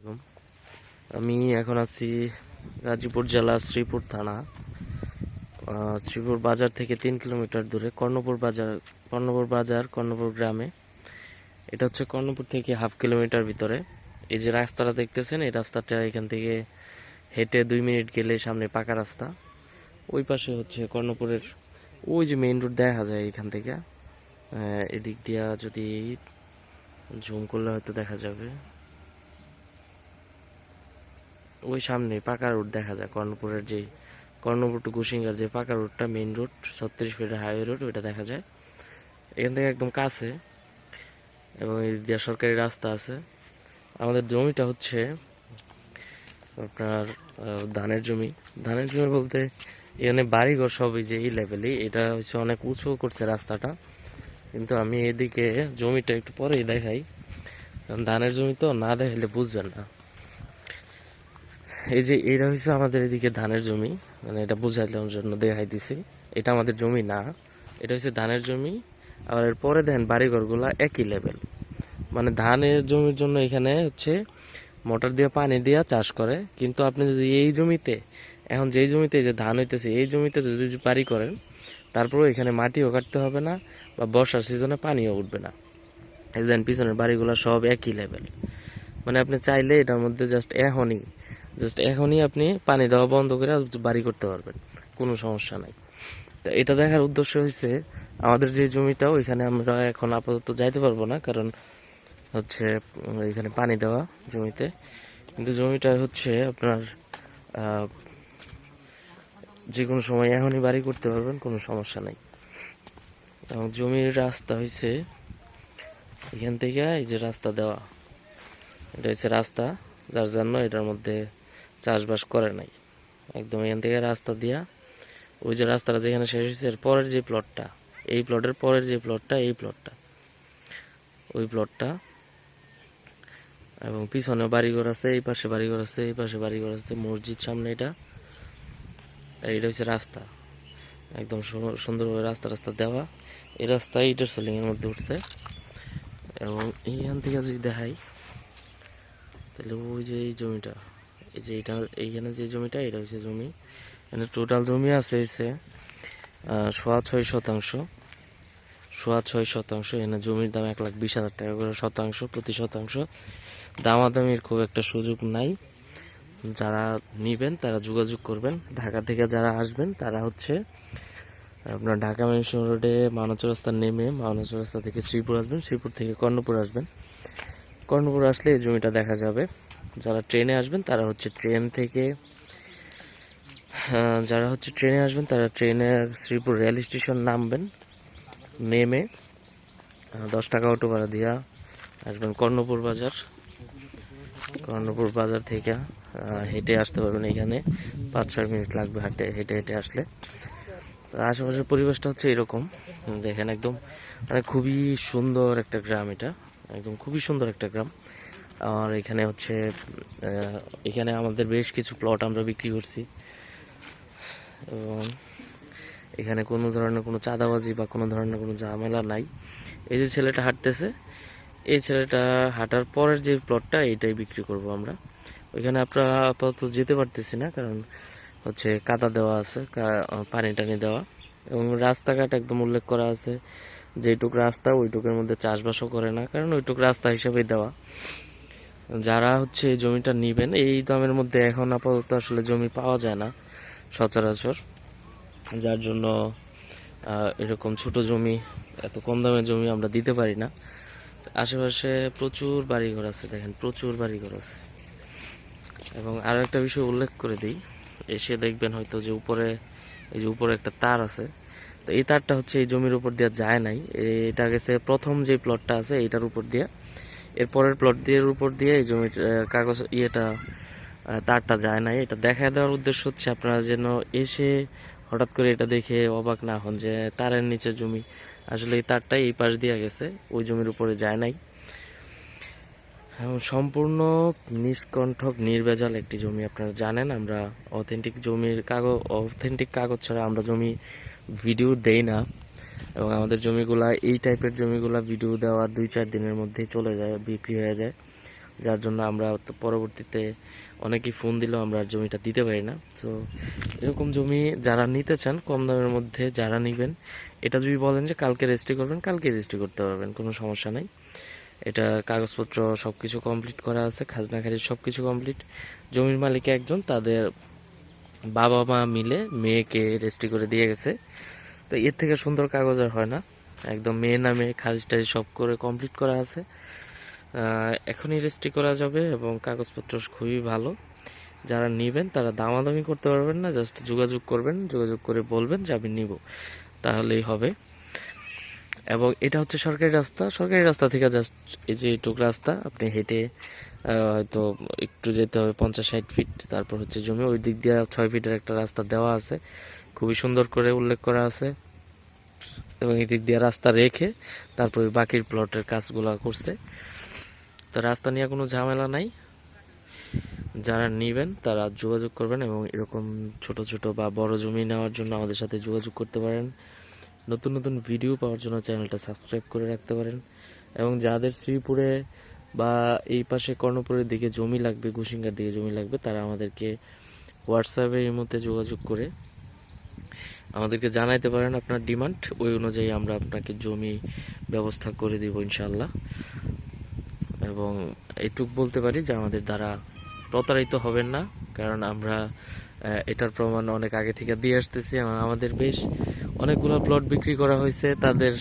আসসালামু আলাইকুম। আমি এখন আছি গাজীপুর জেলা শ্রীপুর থানা, শ্রীপুর বাজার থেকে 3 কিলোমিটার দূরে কর্ণপুর গ্রামে। এটা হচ্ছে কর্ণপুর থেকে হাফ কিলোমিটার ভিতরে। এই যে রাস্তাটা দেখতেছেন, এই রাস্তাটা এখান থেকে হেঁটে 2 মিনিট গেলে সামনে পাকা রাস্তা। ওই পাশে হচ্ছে কর্ণপুরের ওই যে মেইন রোড দেখা যায় এখান থেকে। এদিক দিয়া যদি জুম করলে হয়তো দেখা যাবে, ওই সামনে পাকা রোড দেখা যায়। কর্ণপুর টু কুশিঙ্গার যে পাকা রোডটা, মেইন রোড 36 ফিটের হাইওয়ে রোড, ওইটা দেখা যায় এখান থেকে একদম কাছে। এবং এই দিয়ে সরকারি রাস্তা আছে। আমাদের জমিটা হচ্ছে আপনার ধানের জমি বলতে এখানে বাড়িঘর সবই যে এই লেভেলই। এটা হচ্ছে অনেক উঁচু করছে রাস্তাটা, কিন্তু আমি এদিকে জমিটা একটু পরেই দেখাই, কারণ ধানের জমি তো না দেখাইলে বুঝবেন না। এই যে এটা হচ্ছে আমাদের এদিকে ধানের জমি, মানে এটা বুঝাইলাম জন্য দেখাই দিছি। এটা আমাদের জমি না, এটা হচ্ছে ধানের জমি। আবার এর পরে দেখেন বাড়িঘরগুলা একই লেভেল। মানে ধানের জমির জন্য এখানে হচ্ছে মোটর দিয়ে পানি দিয়ে চাষ করে, কিন্তু আপনি যদি এই জমিতে, এখন যেই জমিতে যে ধান হইতেছে এই জমিতে যদি বাড়ি করেন, তারপরেও এখানে মাটিও কাটতে হবে না, বা বর্ষার সিজনে পানিও উঠবে না। এই দেন পিছনের বাড়িগুলো সব একই লেভেল। মানে আপনি চাইলে এটার মধ্যে জাস্ট এখনই আপনি পানি দেওয়া বন্ধ করে বাড়ি করতে পারবেন, কোনো সমস্যা নাই। তো এটা দেখার উদ্দেশ্য হচ্ছে, আমাদের যে জমিটা ওইখানে আমরা এখন আপাতত যাইতে পারবো না, কারণ হচ্ছে এখানে পানি দেওয়া জমিতে। কিন্তু জমিটা হচ্ছে আপনার যে কোনো সময় এখনই বাড়ি করতে পারবেন, কোনো সমস্যা নাই। এবং জমির রাস্তা হয়েছে এখান থেকে, এই যে রাস্তা দেওয়া, এটা হচ্ছে রাস্তা, যার জন্য এটার মধ্যে চাষবাস করে নাই। একদম এখান থেকে রাস্তা দিয়া ওই যে রাস্তাটা যেখানে শেষ হয়েছে এর পরের যে প্লটটা, এই প্লটের পরের যে প্লটটা, এই প্লটটা, ওই প্লটটা। এবং পিছনে বাড়িঘর আছে, এই পাশে বাড়িঘর আছে, এই পাশে বাড়িঘর আছে, মসজিদ সামনে। এটা হচ্ছে রাস্তা, একদম সুন্দরভাবে রাস্তা দেওয়া। এই রাস্তা ইটের সোলিং এর মধ্যে উঠছে। এবং এইখান থেকে যদি দেখাই, তাহলে ওই যে এই জমিটা, এই যে এটা, এইখানে যে জমিটা, এটা হচ্ছে জমি। এখানে টোটাল জমি আছে হচ্ছে 6.6 শতাংশ। 6.6 শতাংশ। এখানে জমির দাম 1,20,000 টাকা করে শতাংশ, প্রতি শতাংশ। দামাদামির খুব একটা সুযোগ নাই। যারা নিবেন তারা যোগাযোগ করবেন। ঢাকা থেকে যারা আসবেন তারা হচ্ছে আপনার ঢাকা মেনশন রোডে মানচ রাস্তা নেমে, মানচ রাস্তা থেকে শ্রীপুর আসবেন, শ্রীপুর থেকে কর্ণপুর আসবেন। কর্ণপুর আসলে এই জমিটা দেখা যাবে। যারা ট্রেনে আসবেন তারা হচ্ছে ট্রেনে শ্রীপুর রেল স্টেশন নামবেন, নেমে 10 টাকা অটো ভাড়া দিয়া আসবেন কর্ণপুর বাজার থেকে হেঁটে আসতে পারবেন। এখানে 5-6 মিনিট লাগবে হেঁটে হেঁটে আসলে। তো আশেপাশের পরিবেশটা হচ্ছে এরকম, দেখেন একদম, মানে খুবই সুন্দর একটা গ্রাম এটা, একদম খুবই সুন্দর একটা গ্রাম। আর এখানে হচ্ছে এখানে আমাদের বেশ কিছু প্লট আমরা বিক্রি করছি। এবং এখানে কোনো ধরনের কোনো চাঁদাবাজি বা কোনো ধরনের কোনো ঝামেলা নাই। এই যে ছেলেটা হাঁটতেছে, এই ছেলেটা হাঁটার পরের যে প্লটটা, এইটাই বিক্রি করব আমরা। ওইখানে আমরা আপাতত যেতে পারতেছি না, কারণ হচ্ছে কাদা দেওয়া আছে, পানি টানি দেওয়া। এবং রাস্তাঘাট একদম উল্লেখ করা আছে, যেটুক রাস্তা ওইটুকের মধ্যে চাষবাসও করে না, কারণ ওইটুক রাস্তা হিসেবেই দেওয়া। যারা হচ্ছে এই জমিটা নিবেন, এই দামের মধ্যে এখন আপাতত আসলে জমি পাওয়া যায় না সচরাচর, যার জন্য এরকম ছোট জমি, এত কম দামের জমি আমরা দিতে পারি না। আশেপাশে প্রচুর বাড়িঘর আছে, দেখেন প্রচুর বাড়িঘর আছে। এবং আরও একটা বিষয় উল্লেখ করে দিই, এসে দেখবেন হয়তো যে উপরে একটা তার আছে। তো এই তারটা হচ্ছে এই জমির উপর দিয়ে যায় নাই, এটা গেছে প্রথম যে প্লটটা আছে এইটার উপর দিয়ে, এর পরের প্লট দিয়ে উপর দিয়ে এই জমির কাগজ তারটা যায় নাই। এটা দেখা দেওয়ার উদ্দেশ্য হচ্ছে আপনারা যেন এসে হঠাৎ করে এটা দেখে অবাক না হন যে তারের নিচে জমি। আসলে এই তারটাই এই পাশ দিয়ে গেছে, ওই জমির উপরে যায় নাই। এবং সম্পূর্ণ নিষ্কণ্ঠক নির্ভেজাল একটি জমি। আপনারা জানেন আমরা অথেন্টিক কাগজ ছাড়া আমরা জমি ভিডিও দেই না। এবং আমাদের জমিগুলা, এই টাইপের জমিগুলা ভিডিও দেওয়ার 2-4 দিনের মধ্যেই চলে যায়, বিক্রি হয়ে যায়। যার জন্য আমরা তো পরবর্তীতে অনেকেই ফোন দিলেও আমরা আর জমিটা দিতে পারি না। তো এরকম জমি যারা নিতে চান কম দামের মধ্যে যারা নেবেন, এটা যদি বলেন যে কালকে রেজিস্ট্রি করবেন, কালকে রেজিস্ট্রি করতে পারবেন, কোনো সমস্যা নেই। এটা কাগজপত্র সব কিছু কমপ্লিট করা আছে, খাজনা খারিজ সব কিছু কমপ্লিট। জমির মালিক একজন, তাদের বাবা মা মিলে মেয়েকে রেজিস্ট্রি করে দিয়ে গেছে। তো এর থেকে সুন্দর কাগজ আর হয় না, একদম মেয়ের নামে খারিজ টারিজ সব করে কমপ্লিট করা আছে। এখনই রেজিস্ট্রি করা যাবে এবং কাগজপত্র খুবই ভালো। যারা নেবেন তারা দামাদামি করতে পারবেন না, জাস্ট যোগাযোগ করবেন, যোগাযোগ করে বলবেন যে আমি নিব, তাহলেই হবে। এবং এটা হচ্ছে সরকারি রাস্তা, সরকারি রাস্তা থেকে জাস্ট এই যে এইটুক রাস্তা, আপনি হেঁটে হয়তো একটু যেতে হবে 50-60 ফিট, তারপর হচ্ছে জমি। ওই দিক দিয়ে 6 ফিটের একটা রাস্তা দেওয়া আছে, খুবই সুন্দর করে উল্লেখ করা আছে। এবং এই দিক দিয়ে রাস্তা রেখে তারপরে বাকির প্লটের কাজগুলো করছে। তো রাস্তা নিয়ে কোনো ঝামেলা নাই। যারা নেবেন তারা যোগাযোগ করবেন এবং এরকম ছোট ছোট বা বড় জমি নেওয়ার জন্য আমাদের সাথে যোগাযোগ করতে পারেন। নতুন নতুন ভিডিও পাওয়ার জন্য চ্যানেলটা সাবস্ক্রাইব করে রাখতে পারেন। এবং যাদের শ্রীপুরে বা এই পাশে কর্ণপুরের দিকে জমি লাগবে, ঘুষিঙ্গার দিকে জমি লাগবে, তারা আমাদেরকে হোয়াটসঅ্যাপে এই মধ্যে যোগাযোগ করে আমাদেরকে জানাইতে পারেন আপনার ডিমান্ড, ওই অনুযায়ী আমরা আপনাকে জমি ব্যবস্থা করে দিব ইনশাল্লাহ। এবং এইটুক বলতে পারি যে আমাদের দ্বারা প্রতারিত হবেন না, কারণ আমরা এটার প্রমাণ অনেক আগে থেকে দিয়ে আসতেছি। আমাদের বেশ অনেকগুলো প্লট বিক্রি করা হয়েছে, তাদের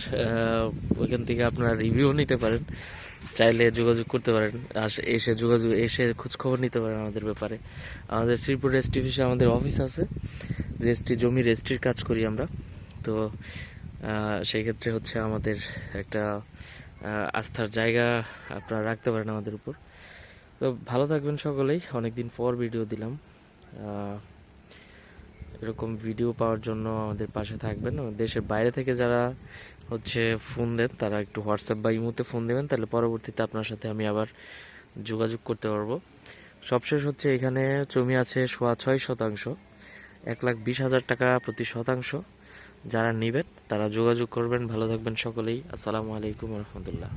ওইখান থেকে আপনারা রিভিউ নিতে পারেন, চাইলে যোগাযোগ করতে পারেন, এসে খোঁজখবর নিতে পারেন আমাদের ব্যাপারে। আমাদের শ্রীপুর রেজিস্ট্রি অফিসে আমাদের অফিস আছে, জমি রেজিস্ট্রির কাজ করি আমরা। তো সেই ক্ষেত্রে হচ্ছে আমাদের একটা আস্থার জায়গা আপনারা রাখতে পারেন আমাদের উপর। তো ভালো থাকবেন সকলেই, অনেকদিন পর ভিডিও দিলাম। এরকম ভিডিও পাওয়ার জন্য আমাদের পাশে থাকবেন। দেশের বাইরে থেকে যারা হচ্ছে ফোন দেন তারা একটু হোয়াটসঅ্যাপ বা ইমোতে ফোন দেবেন, তাহলে পরবর্তীতে আপনার সাথে আমি আবার যোগাযোগ করতে পারবো। সবশেষ হচ্ছে এখানে জমি আছে 6.5 শতাংশ, 1,20,000 টাকা প্রতি শতাংশ। যারা নেবেন তারা যোগাযোগ করবেন। ভালো থাকবেন সকলেই। আসসালামু আলাইকুম রহমতুল্লাহ।